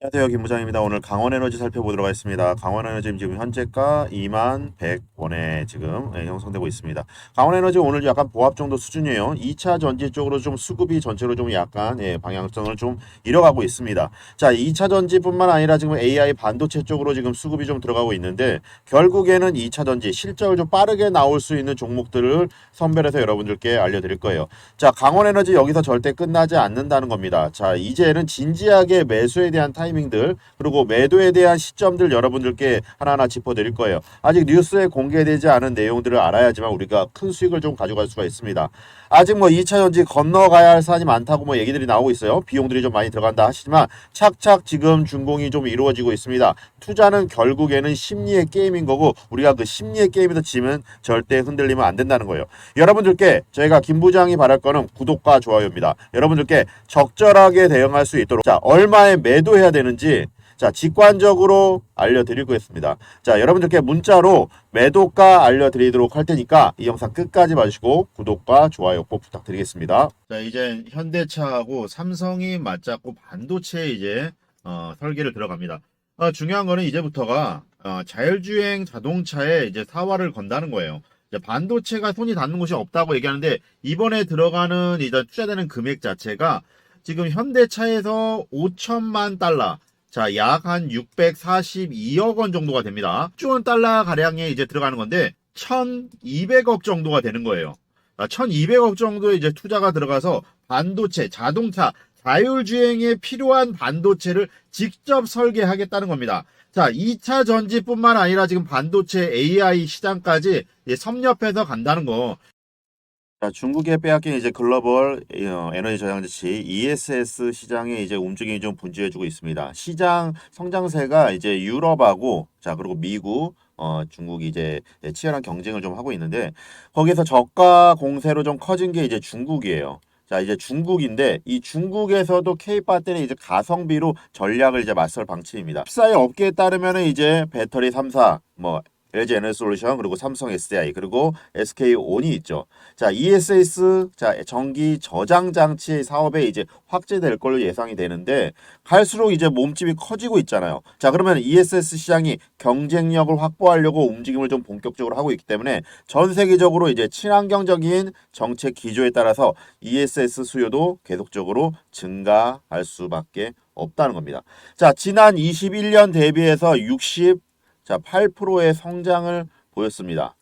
안녕하세요, 김 부장입니다. 오늘 강원에너지 살펴보도록 하겠습니다. 강원에너지 지금 현재가 21,100원에 지금 형성되고 있습니다. 강원에너지 오늘 약간 보합 정도 수준이에요. 2차 전지 쪽으로 좀 수급이 전체로 좀 약간 방향성을 좀 잃어가고 있습니다. 자, 2차 전지뿐만 아니라 지금 AI 반도체 쪽으로 지금 수급이 좀 들어가고 있는데 결국에는 2차 전지 실적을 좀 빠르게 나올 수 있는 종목들을 선별해서 여러분들께 알려드릴 거예요. 자, 강원에너지 여기서 절대 끝나지 않는다는 겁니다. 자, 이제는 진지하게 매수에 대한 타이밍들 그리고 매도에 대한 시점들 여러분들께 하나하나 짚어드릴 거예요. 아직 뉴스에 공개되지 않은 내용들을 알아야지만 우리가 큰 수익을 좀 가져갈 수가 있습니다. 아직 뭐 2차 전지 건너가야 할 산이 많다고 뭐 얘기들이 나오고 있어요. 비용들이 좀 많이 들어간다 하시지만 착착 지금 준공이 좀 이루어지고 있습니다. 투자는 결국에는 심리의 게임인 거고 우리가 그 심리의 게임에서 지면 절대 흔들리면 안 된다는 거예요. 여러분들께 저희가 김 부장이 바랄 거는 구독과 좋아요입니다. 여러분들께 적절하게 대응할 수 있도록 자, 얼마에 매도해야 되는지 자, 직관적으로 알려드리겠습니다. 자, 여러분들께 문자로 매도가 알려드리도록 할 테니까 이 영상 끝까지 봐주시고 구독과 좋아요 꼭 부탁드리겠습니다. 자, 이제 현대차하고 삼성이 맞잡고 반도체에 이제 설계를 들어갑니다. 중요한 거는 이제부터가 자율주행 자동차에 이제 사활을 건다는 거예요. 이제 반도체가 손이 닿는 곳이 없다고 얘기하는데 이번에 들어가는 이제 투자되는 금액 자체가 지금 현대차에서 5천만 달러 자, 약 한 642억 원 정도가 됩니다. 1조 원 달러 가량에 이제 들어가는 건데 1,200억 정도가 되는 거예요. 1,200억 정도의 이제 투자가 들어가서 반도체, 자동차, 자율주행에 필요한 반도체를 직접 설계하겠다는 겁니다. 자, 2차 전지뿐만 아니라 지금 반도체 AI 시장까지 섭렵해서 간다는 거. 자, 중국에 빼앗긴 이제 글로벌 에너지 저장지치 ESS 시장의 이제 움직임이 좀 분주해지고 있습니다. 시장 성장세가 이제 유럽하고 자 그리고 미국 중국이 이제 치열한 경쟁을 좀 하고 있는데 거기서 저가 공세로 좀 커진 게 이제 중국이에요. 자, 이제 중국인데 이 중국에서도 K 배터리 이제 가성비로 전략을 이제 맞설 방침입니다. 흡사의 업계에 따르면은 이제 배터리 3사 뭐 LG 에너지솔루션 그리고 삼성 SDI 그리고 SK온이 있죠. 자, ESS 자 전기 저장 장치 사업에 이제 확대될 걸로 예상이 되는데 갈수록 이제 몸집이 커지고 있잖아요. 자, 그러면 ESS 시장이 경쟁력을 확보하려고 움직임을 좀 본격적으로 하고 있기 때문에 전 세계적으로 이제 친환경적인 정책 기조에 따라서 ESS 수요도 계속적으로 증가할 수밖에 없다는 겁니다. 자, 지난 21년 대비해서 8%의 성장을 보였습니다.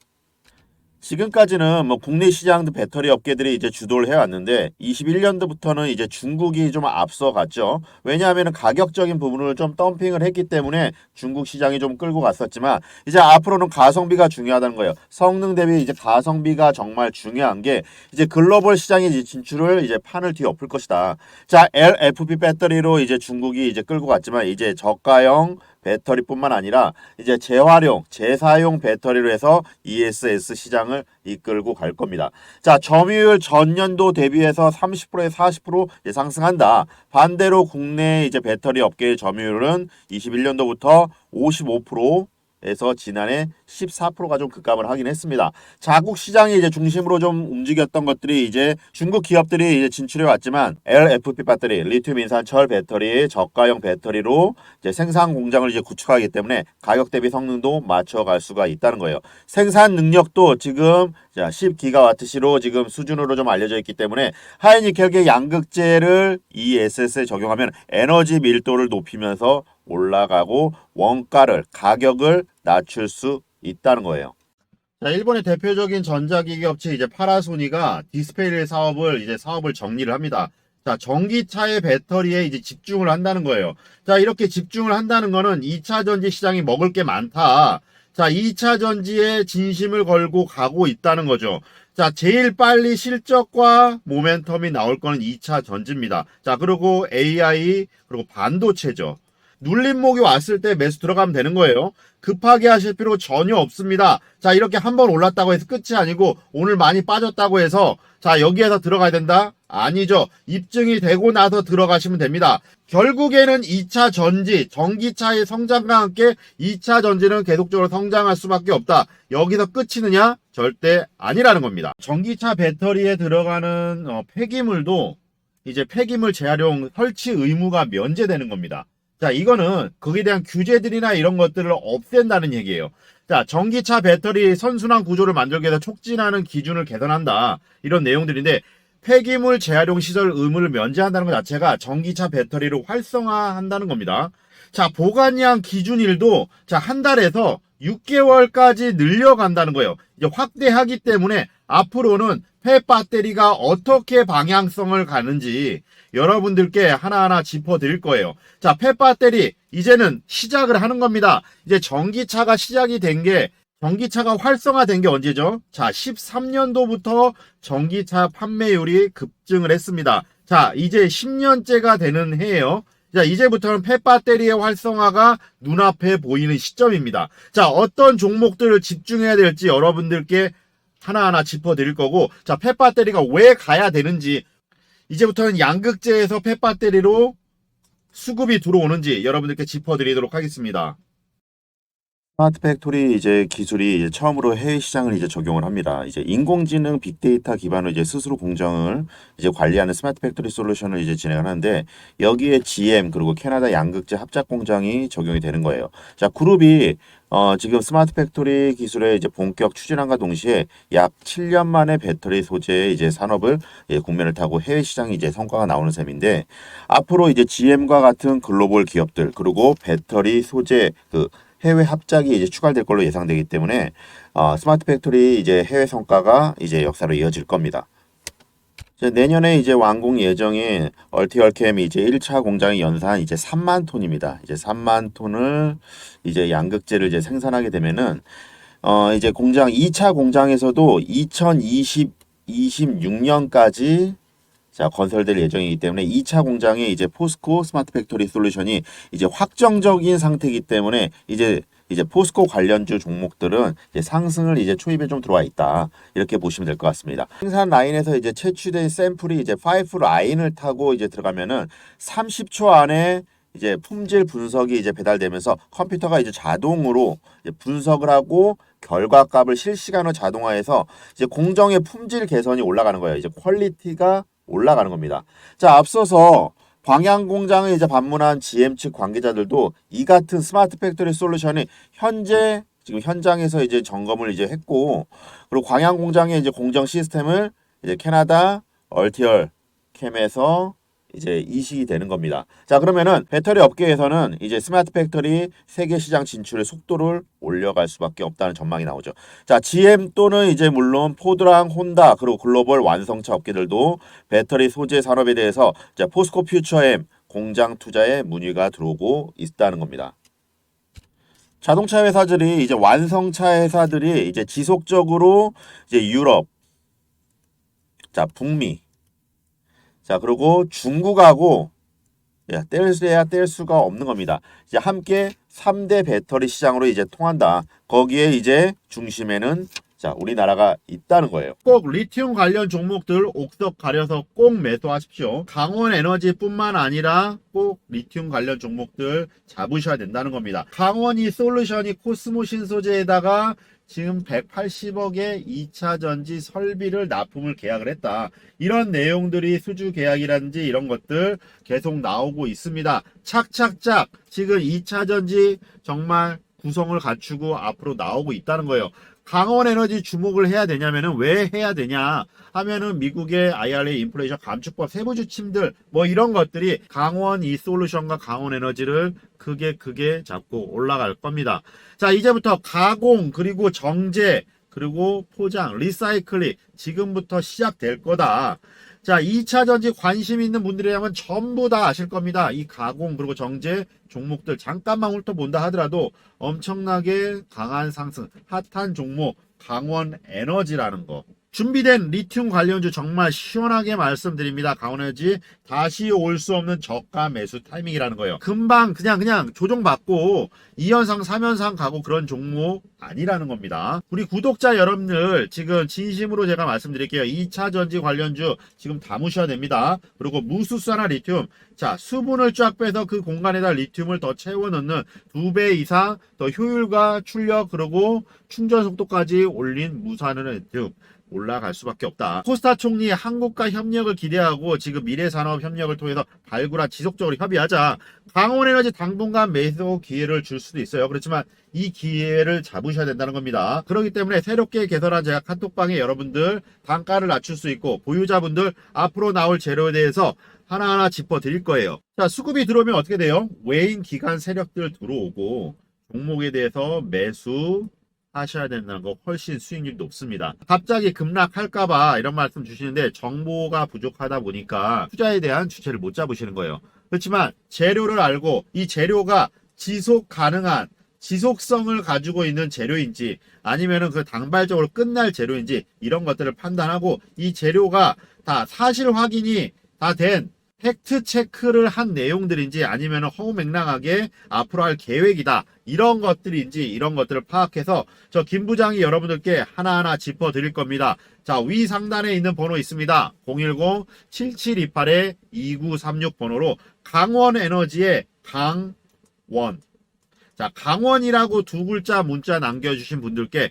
지금까지는 뭐 국내 시장도 배터리 업계들이 이제 주도를 해왔는데 21년도부터는 이제 중국이 좀 앞서갔죠. 왜냐하면 가격적인 부분을 좀 덤핑을 했기 때문에 중국 시장이 좀 끌고 갔었지만 이제 앞으로는 가성비가 중요하다는 거예요. 성능 대비 이제 가성비가 정말 중요한 게 이제 글로벌 시장에 이제 진출을 이제 판을 뒤엎을 것이다. 자, LFP 배터리로 이제 중국이 이제 끌고 갔지만 이제 저가형 배터리뿐만 아니라 이제 재활용, 재사용 배터리로 해서 ESS 시장을 이끌고 갈 겁니다. 자, 점유율 전년도 대비해서 30%에 40% 상승한다. 반대로 국내 이제 배터리 업계의 점유율은 21년도부터 55% 에서 지난해 14%가 좀 급감을 하긴 했습니다. 자국 시장이 이제 중심으로 좀 움직였던 것들이 이제 중국 기업들이 이제 진출해 왔지만 LFP 배터리, 리튬 인산철 배터리, 저가형 배터리로 이제 생산 공장을 이제 구축하기 때문에 가격 대비 성능도 맞춰갈 수가 있다는 거예요. 생산 능력도 지금 10기가와트시로 지금 수준으로 좀 알려져 있기 때문에 하이니켈계 양극재를 이 SS에 적용하면 에너지 밀도를 높이면서 올라가고 원가를 가격을 낮출 수 있다는 거예요. 자, 일본의 대표적인 전자기기 업체 이제 파라소니가 디스플레이 사업을 정리를 합니다. 자, 전기차의 배터리에 이제 집중을 한다는 거예요. 자, 이렇게 집중을 한다는 거는 2차 전지 시장이 먹을 게 많다. 자, 2차 전지에 진심을 걸고 가고 있다는 거죠. 자, 제일 빨리 실적과 모멘텀이 나올 거는 2차 전지입니다. 자, 그리고 AI, 그리고 반도체죠. 눌림목이 왔을 때 매수 들어가면 되는 거예요. 급하게 하실 필요 전혀 없습니다. 자, 이렇게 한번 올랐다고 해서 끝이 아니고 오늘 많이 빠졌다고 해서 자, 여기에서 들어가야 된다? 아니죠. 입증이 되고 나서 들어가시면 됩니다. 결국에는 2차 전지, 전기차의 성장과 함께 2차 전지는 계속적으로 성장할 수밖에 없다. 여기서 끝이느냐? 절대 아니라는 겁니다. 전기차 배터리에 들어가는 폐기물도 이제 폐기물 재활용 설치 의무가 면제되는 겁니다. 자, 이거는 거기에 대한 규제들이나 이런 것들을 없앤다는 얘기예요. 자, 전기차 배터리 선순환 구조를 만들기 위해서 촉진하는 기준을 개선한다. 이런 내용들인데 폐기물 재활용 시설 의무를 면제한다는 것 자체가 전기차 배터리를 활성화한다는 겁니다. 자, 보관량 기준일도 자, 한 달에서 6개월까지 늘려간다는 거예요. 이제 확대하기 때문에 앞으로는 폐배터리가 어떻게 방향성을 가는지 여러분들께 하나하나 짚어드릴 거예요. 자, 폐배터리 이제는 시작을 하는 겁니다. 이제 전기차가 시작이 된 게 전기차가 활성화된 게 언제죠? 자, 13년도부터 전기차 판매율이 급증을 했습니다. 자, 이제 10년째가 되는 해예요. 자, 이제부터는 폐배터리의 활성화가 눈앞에 보이는 시점입니다. 자, 어떤 종목들을 집중해야 될지 여러분들께 하나하나 짚어드릴 거고, 자, 폐배터리가 왜 가야 되는지, 이제부터는 양극재에서 폐배터리로 수급이 들어오는지 여러분들께 짚어드리도록 하겠습니다. 스마트 팩토리 이제 기술이 이제 처음으로 해외 시장을 이제 적용을 합니다. 이제 인공지능 빅데이터 기반으로 이제 스스로 공정을 이제 관리하는 스마트 팩토리 솔루션을 이제 진행을 하는데 여기에 GM 그리고 캐나다 양극재 합작 공장이 적용이 되는 거예요. 자, 그룹이 지금 스마트 팩토리 기술의 이제 본격 추진함과 동시에 약 7년 만에 배터리 소재의 이제 산업을 국면을 타고 해외 시장이 이제 성과가 나오는 셈인데 앞으로 이제 GM과 같은 글로벌 기업들 그리고 배터리 소재 해외 합작이 이제 추가될 걸로 예상되기 때문에 스마트 팩토리 이제 해외 성과가 이제 역사로 이어질 겁니다. 이제 내년에 이제 완공 예정인 얼티얼캠이 이제 1차 공장이 연산 이제 3만 톤입니다. 이제 3만 톤을 이제 양극재를 이제 생산하게 되면은 이제 공장 2차 공장에서도 26년까지 자, 건설될 예정이기 때문에 2차 공장에 이제 포스코 스마트 팩토리 솔루션이 이제 확정적인 상태이기 때문에 이제 포스코 관련주 종목들은 이제 상승을 이제 초입에 좀 들어와 있다. 이렇게 보시면 될 것 같습니다. 생산 라인에서 이제 채취된 샘플이 이제 파이프 라인을 타고 이제 들어가면은 30초 안에 이제 품질 분석이 이제 배달되면서 컴퓨터가 이제 자동으로 이제 분석을 하고 결과값을 실시간으로 자동화해서 이제 공정의 품질 개선이 올라가는 거예요. 이제 퀄리티가 올라가는 겁니다. 자, 앞서서 광양 공장을 이제 방문한 GM 측 관계자들도 이 같은 스마트 팩토리 솔루션이 현재 지금 현장에서 이제 점검을 이제 했고, 그리고 광양 공장의 이제 공정 시스템을 이제 캐나다 얼티얼 캠에서 이제 이식이 되는 겁니다. 자, 그러면은 배터리 업계에서는 이제 스마트 팩토리 세계 시장 진출의 속도를 올려갈 수밖에 없다는 전망이 나오죠. 자, GM 또는 이제 물론 포드랑 혼다 그리고 글로벌 완성차 업계들도 배터리 소재 산업에 대해서 이제 포스코 퓨처엠 공장 투자에 문의가 들어오고 있다는 겁니다. 자동차 회사들이 이제 완성차 회사들이 이제 지속적으로 이제 유럽, 자, 북미, 자, 그리고 중국하고 뗄 수가 없는 겁니다. 이제 함께 3대 배터리 시장으로 이제 통한다. 거기에 이제 중심에는 자, 우리나라가 있다는 거예요. 꼭 리튬 관련 종목들 옥석 가려서 꼭 매수하십시오. 강원 에너지뿐만 아니라 꼭 리튬 관련 종목들 잡으셔야 된다는 겁니다. 강원이 솔루션이 코스모 신소재에다가 지금 180억의 2차 전지 설비를 납품을 계약을 했다. 이런 내용들이 수주 계약이라든지 이런 것들 계속 나오고 있습니다. 착착착 지금 2차 전지 정말 구성을 갖추고 앞으로 나오고 있다는 거예요. 강원 에너지 주목을 해야 되냐면은 왜 해야 되냐 하면은 미국의 IRA 인플레이션 감축법 세부 지침들 뭐 이런 것들이 강원 이솔루션과 강원 에너지를 크게 잡고 올라갈 겁니다. 자, 이제부터 가공 그리고 정제 그리고 포장 리사이클링 지금부터 시작될 거다. 자, 2차 전지 관심 있는 분들이라면 전부 다 아실 겁니다. 이 가공 그리고 정제 종목들 잠깐만 훑어본다 하더라도 엄청나게 강한 상승, 핫한 종목 강원 에너지라는 거. 준비된 리튬 관련주 정말 시원하게 말씀드립니다. 강원에너지 다시 올 수 없는 저가 매수 타이밍이라는 거예요. 금방 그냥 조정받고 2연상 3연상 가고 그런 종목 아니라는 겁니다. 우리 구독자 여러분들 지금 진심으로 제가 말씀드릴게요. 2차 전지 관련주 지금 담으셔야 됩니다. 그리고 무수산화 리튬 자, 수분을 쫙 빼서 그 공간에다 리튬을 더 채워 넣는 2배 이상 더 효율과 출력 그리고 충전 속도까지 올린 무산화 리튬 올라갈 수밖에 없다. 코스타 총리 한국과 협력을 기대하고 지금 미래산업 협력을 통해서 발굴한 지속적으로 협의하자. 강원에너지 당분간 매수 기회를 줄 수도 있어요. 그렇지만 이 기회를 잡으셔야 된다는 겁니다. 그렇기 때문에 새롭게 개설한 제가 카톡방에 여러분들 단가를 낮출 수 있고 보유자분들 앞으로 나올 재료에 대해서 하나하나 짚어 드릴 거예요. 자, 수급이 들어오면 어떻게 돼요? 외인 기관 세력들 들어오고 종목에 대해서 매수 하셔야 된다는 거 훨씬 수익률이 높습니다. 갑자기 급락할까봐 이런 말씀 주시는데 정보가 부족하다 보니까 투자에 대한 주체를 못 잡으시는 거예요. 그렇지만 재료를 알고 이 재료가 지속 가능한 지속성을 가지고 있는 재료인지 아니면은 그 단발적으로 끝날 재료인지 이런 것들을 판단하고 이 재료가 다 사실 확인이 다 된 팩트 체크를 한 내용들인지 아니면 허무맹랑하게 앞으로 할 계획이다 이런 것들인지 이런 것들을 파악해서 저 김 부장이 여러분들께 하나하나 짚어 드릴 겁니다. 자, 위 상단에 있는 번호 있습니다. 010-7728-2936 번호로 강원에너지의 강원. 자, 강원이라고 두 글자 문자 남겨주신 분들께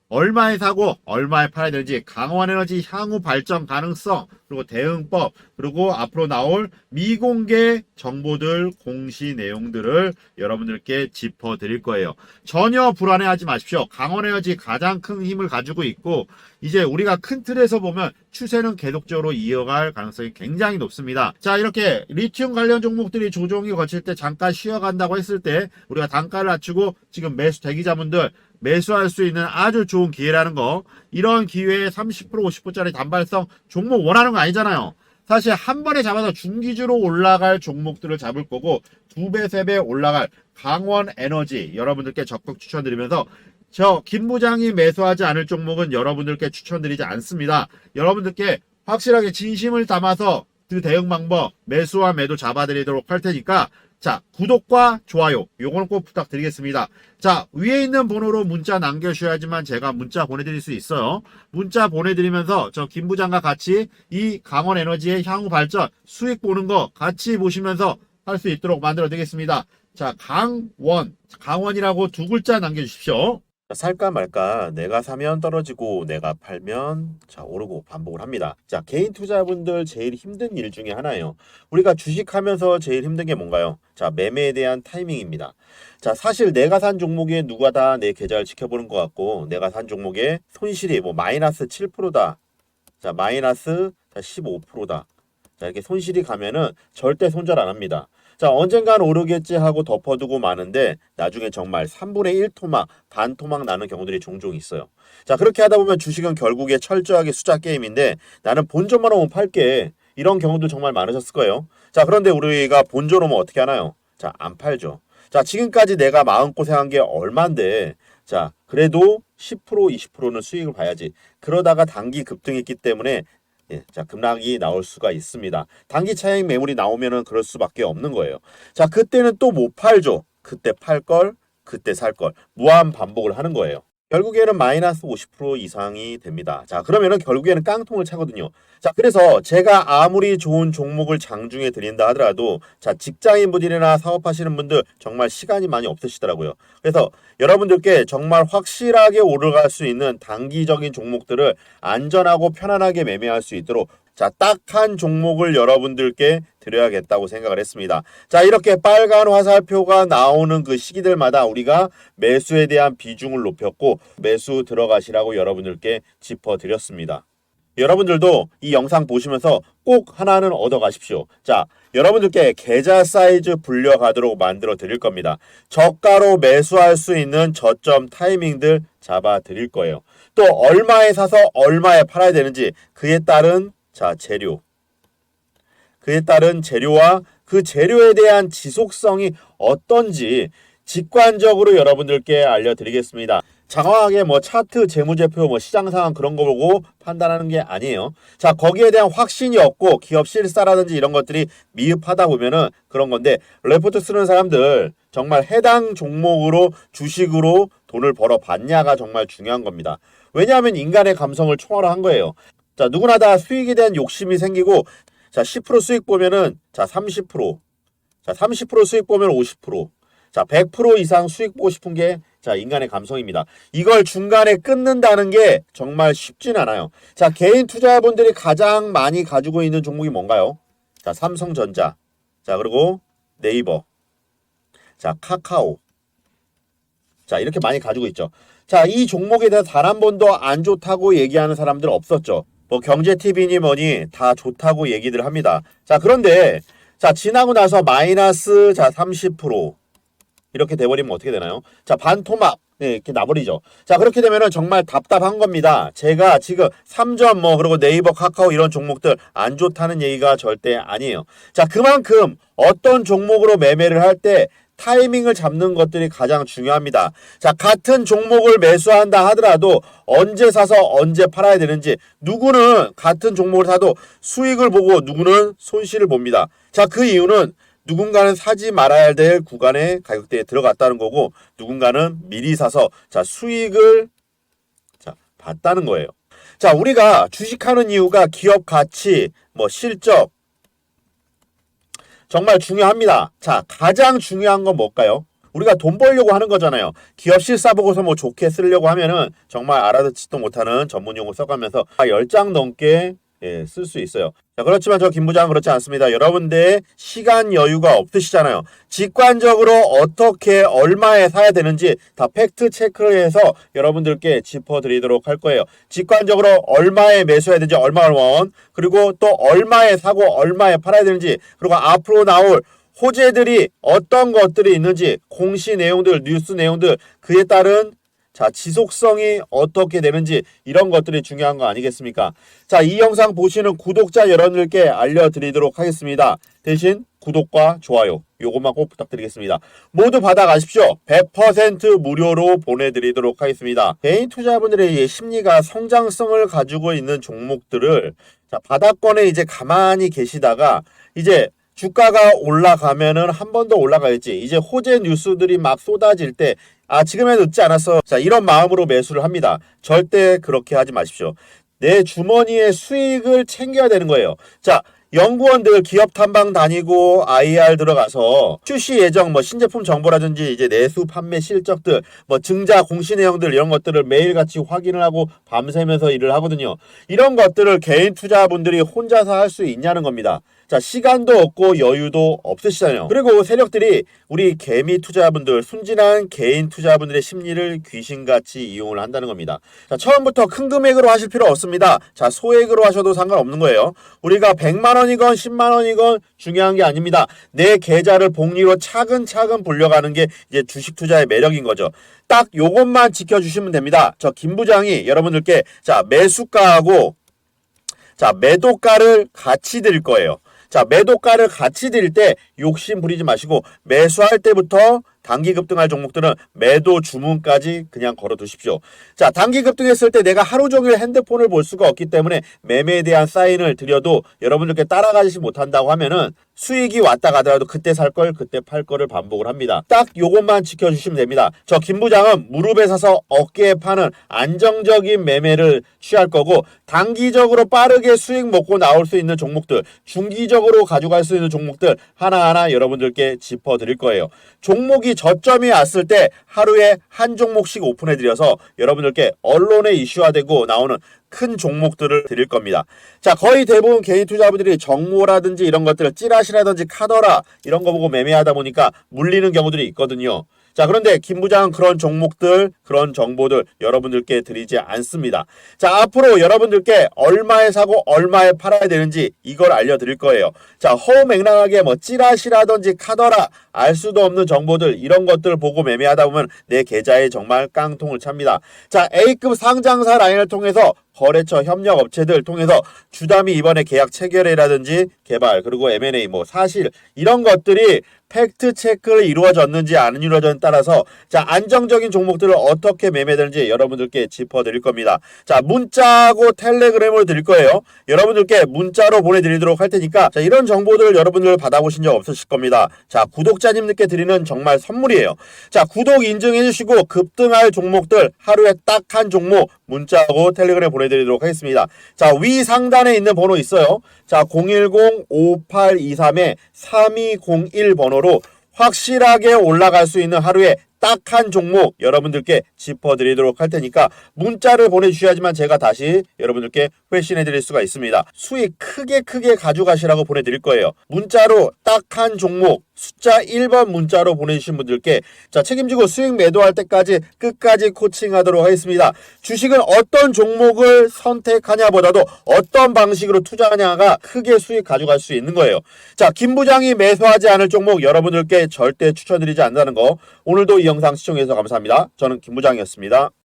얼마에 사고 얼마에 팔아야 되는지 강원에너지 향후 발전 가능성 그리고 대응법 그리고 앞으로 나올 미공개 정보들 공시 내용들을 여러분들께 짚어드릴 거예요. 전혀 불안해하지 마십시오. 강원에너지 가장 큰 힘을 가지고 있고 이제 우리가 큰 틀에서 보면 추세는 계속적으로 이어갈 가능성이 굉장히 높습니다. 자, 이렇게 리튬 관련 종목들이 조정이 거칠 때 잠깐 쉬어간다고 했을 때 우리가 단가를 낮추고 지금 매수 대기자분들 매수할 수 있는 아주 좋은 기회라는 거. 이런 기회에 30% 50%짜리 단발성 종목 원하는 거 아니잖아요. 사실 한 번에 잡아서 중기주로 올라갈 종목들을 잡을 거고 2배 3배 올라갈 강원 에너지 여러분들께 적극 추천드리면서 저 김 부장이 매수하지 않을 종목은 여러분들께 추천드리지 않습니다. 여러분들께 확실하게 진심을 담아서 그 대응 방법 매수와 매도 잡아드리도록 할 테니까 자, 구독과 좋아요 요거는 꼭 부탁드리겠습니다. 자, 위에 있는 번호로 문자 남겨주셔야지만 제가 문자 보내드릴 수 있어요. 문자 보내드리면서 저 김 부장과 같이 이 강원에너지의 향후 발전 수익 보는 거 같이 보시면서 할 수 있도록 만들어 드리겠습니다. 자, 강원이라고 두 글자 남겨주십시오. 살까 말까 내가 사면 떨어지고 내가 팔면 자 오르고 반복을 합니다. 자, 개인 투자분들 제일 힘든 일 중에 하나예요. 우리가 주식하면서 제일 힘든 게 뭔가요? 자, 매매에 대한 타이밍입니다. 자, 사실 내가 산 종목에 누가 다 내 계좌를 지켜보는 것 같고 내가 산 종목에 손실이 뭐 마이너스 7%다. 자, 마이너스 15%다. 자, 이렇게 손실이 가면은 절대 손절 안 합니다. 자, 언젠간 오르겠지 하고 덮어두고 마는데 나중에 정말 3분의 1 토막, 반 토막 나는 경우들이 종종 있어요. 자, 그렇게 하다 보면 주식은 결국에 철저하게 숫자 게임인데 나는 본전만 오면 팔게. 이런 경우도 정말 많으셨을 거예요. 자, 그런데 우리가 본전 오면 어떻게 하나요? 자, 안 팔죠. 자, 지금까지 내가 마음고생한 게 얼만데 자, 그래도 10% 20%는 수익을 봐야지. 그러다가 단기 급등했기 때문에 예, 자, 급락이 나올 수가 있습니다. 단기 차익 매물이 나오면은 그럴 수밖에 없는 거예요. 자, 그때는 또 못 팔죠. 그때 팔 걸, 그때 살 걸. 무한 반복을 하는 거예요. 결국에는 마이너스 50% 이상이 됩니다. 자, 그러면은 결국에는 깡통을 차거든요. 자, 그래서 제가 아무리 좋은 종목을 장중에 드린다 하더라도 자, 직장인분들이나 사업하시는 분들 정말 시간이 많이 없으시더라고요. 그래서 여러분들께 정말 확실하게 오르갈 수 있는 단기적인 종목들을 안전하고 편안하게 매매할 수 있도록 자, 딱 한 종목을 여러분들께 드려야겠다고 생각을 했습니다. 자, 이렇게 빨간 화살표가 나오는 그 시기들마다 우리가 매수에 대한 비중을 높였고 매수 들어가시라고 여러분들께 짚어드렸습니다. 여러분들도 이 영상 보시면서 꼭 하나는 얻어 가십시오. 자, 여러분들께 계좌 사이즈 불려가도록 만들어 드릴 겁니다. 저가로 매수할 수 있는 저점 타이밍들 잡아 드릴 거예요. 또 얼마에 사서 얼마에 팔아야 되는지 그에 따른 자, 재료. 그에 따른 재료와 그 재료에 대한 지속성이 어떤지 직관적으로 여러분들께 알려드리겠습니다. 장황하게 뭐 차트, 재무제표, 뭐 시장 상황 그런 거 보고 판단하는 게 아니에요. 자, 거기에 대한 확신이 없고 기업 실사라든지 이런 것들이 미흡하다 보면은 그런 건데 레포트 쓰는 사람들 정말 해당 종목으로 주식으로 돈을 벌어 봤냐가 정말 중요한 겁니다. 왜냐하면 인간의 감성을 초월한 거예요. 자, 누구나 다 수익에 대한 욕심이 생기고 자, 10% 수익 보면은 자, 30%. 자, 30% 수익 보면 50%. 자, 100% 이상 수익 보고 싶은 게 자, 인간의 감성입니다. 이걸 중간에 끊는다는 게 정말 쉽진 않아요. 자, 개인 투자자분들이 가장 많이 가지고 있는 종목이 뭔가요? 자, 삼성전자. 자, 그리고 네이버. 자, 카카오. 자, 이렇게 많이 가지고 있죠. 자, 이 종목에 대해서 단 한 번도 안 좋다고 얘기하는 사람들 없었죠. 뭐 경제TV니 뭐니 다 좋다고 얘기들 합니다. 자, 그런데 자, 지나고 나서 마이너스 자, 30% 이렇게 돼버리면 어떻게 되나요? 자, 반토막 네, 이렇게 나버리죠. 자, 그렇게 되면은 정말 답답한 겁니다. 제가 지금 3점 뭐 그리고 네이버, 카카오 이런 종목들 안 좋다는 얘기가 절대 아니에요. 자, 그만큼 어떤 종목으로 매매를 할 때 타이밍을 잡는 것들이 가장 중요합니다. 자, 같은 종목을 매수한다 하더라도 언제 사서 언제 팔아야 되는지, 누구는 같은 종목을 사도 수익을 보고 누구는 손실을 봅니다. 자, 그 이유는 누군가는 사지 말아야 될 구간의 가격대에 들어갔다는 거고, 누군가는 미리 사서 자, 수익을 자, 봤다는 거예요. 자, 우리가 주식하는 이유가 기업 가치, 뭐 실적 정말 중요합니다. 자, 가장 중요한 건 뭘까요? 우리가 돈 벌려고 하는 거잖아요. 기업 실사 보고서 뭐 좋게 쓰려고 하면은 정말 알아듣지도 못하는 전문 용어 써가면서 10장 넘게 쓸 수 있어요. 자, 그렇지만 저 김 부장은 그렇지 않습니다. 여러분들 시간 여유가 없으시잖아요. 직관적으로 어떻게 얼마에 사야 되는지 다 팩트 체크를 해서 여러분들께 짚어드리도록 할 거예요. 직관적으로 얼마에 매수해야 되는지 얼마 원, 그리고 또 얼마에 사고 얼마에 팔아야 되는지, 그리고 앞으로 나올 호재들이 어떤 것들이 있는지, 공시 내용들, 뉴스 내용들, 그에 따른 자, 지속성이 어떻게 되는지 이런 것들이 중요한 거 아니겠습니까? 자, 이 영상 보시는 구독자 여러분들께 알려드리도록 하겠습니다. 대신 구독과 좋아요 요것만 꼭 부탁드리겠습니다. 모두 받아가십시오. 100% 무료로 보내드리도록 하겠습니다. 개인 투자자분들의 심리가 성장성을 가지고 있는 종목들을 자, 바닥권에 이제 가만히 계시다가 이제 주가가 올라가면은 한 번 더 올라가겠지. 이제 호재 뉴스들이 막 쏟아질 때 지금에 늦지 않았어. 자, 이런 마음으로 매수를 합니다. 절대 그렇게 하지 마십시오. 내 주머니의 수익을 챙겨야 되는 거예요. 자, 연구원들 기업 탐방 다니고 IR 들어가서 출시 예정 뭐 신제품 정보라든지 이제 내수 판매 실적들 뭐 증자 공시 내용들 이런 것들을 매일같이 확인을 하고 밤새면서 일을 하거든요. 이런 것들을 개인 투자분들이 혼자서 할 수 있냐는 겁니다. 자, 시간도 없고 여유도 없으시잖아요. 그리고 세력들이 우리 개미 투자분들, 순진한 개인 투자분들의 심리를 귀신같이 이용을 한다는 겁니다. 자, 처음부터 큰 금액으로 하실 필요 없습니다. 자, 소액으로 하셔도 상관없는 거예요. 우리가 100만 원이건 10만 원이건 중요한 게 아닙니다. 내 계좌를 복리로 차근차근 불려가는 게 이제 주식 투자의 매력인 거죠. 딱 요것만 지켜주시면 됩니다. 저 김 부장이 여러분들께 자, 매수가하고 자, 매도가를 같이 드릴 거예요. 자, 매도가를 같이 드릴 때 욕심 부리지 마시고 매수할 때부터 단기 급등할 종목들은 매도 주문까지 그냥 걸어 두십시오. 자, 단기 급등했을 때 내가 하루 종일 핸드폰을 볼 수가 없기 때문에 매매에 대한 사인을 드려도 여러분들께 따라가지 못한다고 하면은 수익이 왔다 가더라도 그때 살 걸 그때 팔 거를 반복을 합니다. 딱 요것만 지켜주시면 됩니다. 저 김 부장은 무릎에 서서 어깨에 파는 안정적인 매매를 취할 거고, 단기적으로 빠르게 수익 먹고 나올 수 있는 종목들, 중기적으로 가져갈 수 있는 종목들 하나하나 여러분들께 짚어드릴 거예요. 종목이 저점이 왔을 때 하루에 한 종목씩 오픈해드려서 여러분들께 언론에 이슈화되고 나오는 큰 종목들을 드릴 겁니다. 자, 거의 대부분 개인 투자자분들이 정모라든지 이런 것들을 찌라시라든지 카더라 이런 거 보고 매매하다 보니까 물리는 경우들이 있거든요. 자, 그런데 김 부장은 그런 종목들, 그런 정보들 여러분들께 드리지 않습니다. 자, 앞으로 여러분들께 얼마에 사고 얼마에 팔아야 되는지 이걸 알려드릴 거예요. 자, 허무맹랑하게 뭐 찌라시라든지 카더라 알 수도 없는 정보들 이런 것들 보고 매매하다 보면 내 계좌에 정말 깡통을 찹니다. 자, A급 상장사 라인을 통해서 거래처 협력 업체들 통해서 주담이 이번에 계약 체결이라든지 개발 그리고 M&A 뭐 사실 이런 것들이 팩트 체크를 이루어졌는지 안 이루어졌는지 따라서 자, 안정적인 종목들을 어떻게 매매되는지 여러분들께 짚어드릴 겁니다. 자, 문자하고 텔레그램으로 드릴 거예요. 여러분들께 문자로 보내드리도록 할 테니까 자, 이런 정보들 여러분들 받아보신 적 없으실 겁니다. 자, 구독자님들께 드리는 정말 선물이에요. 자, 구독 인증해 주시고 급등할 종목들 하루에 딱 한 종목 문자하고 텔레그램 보내드리도록 하겠습니다. 자, 위 상단에 있는 번호 있어요. 자, 010-5823-3201 번호로 확실하게 올라갈 수 있는 하루에 딱 한 종목 여러분들께 짚어드리도록 할 테니까 문자를 보내주셔야지만 제가 다시 여러분들께 회신해드릴 수가 있습니다. 수익 크게 가져가시라고 보내드릴 거예요. 문자로 딱 한 종목 숫자 1번 문자로 보내주신 분들께 자 책임지고 수익 매도할 때까지 끝까지 코칭하도록 하겠습니다. 주식은 어떤 종목을 선택하냐보다도 어떤 방식으로 투자하냐가 크게 수익 가져갈 수 있는 거예요. 자, 김 부장이 매수하지 않을 종목 여러분들께 절대 추천드리지 않는다는 거 오늘도 이 영상 시청해주셔서 감사합니다. 저는 김 부장이었습니다.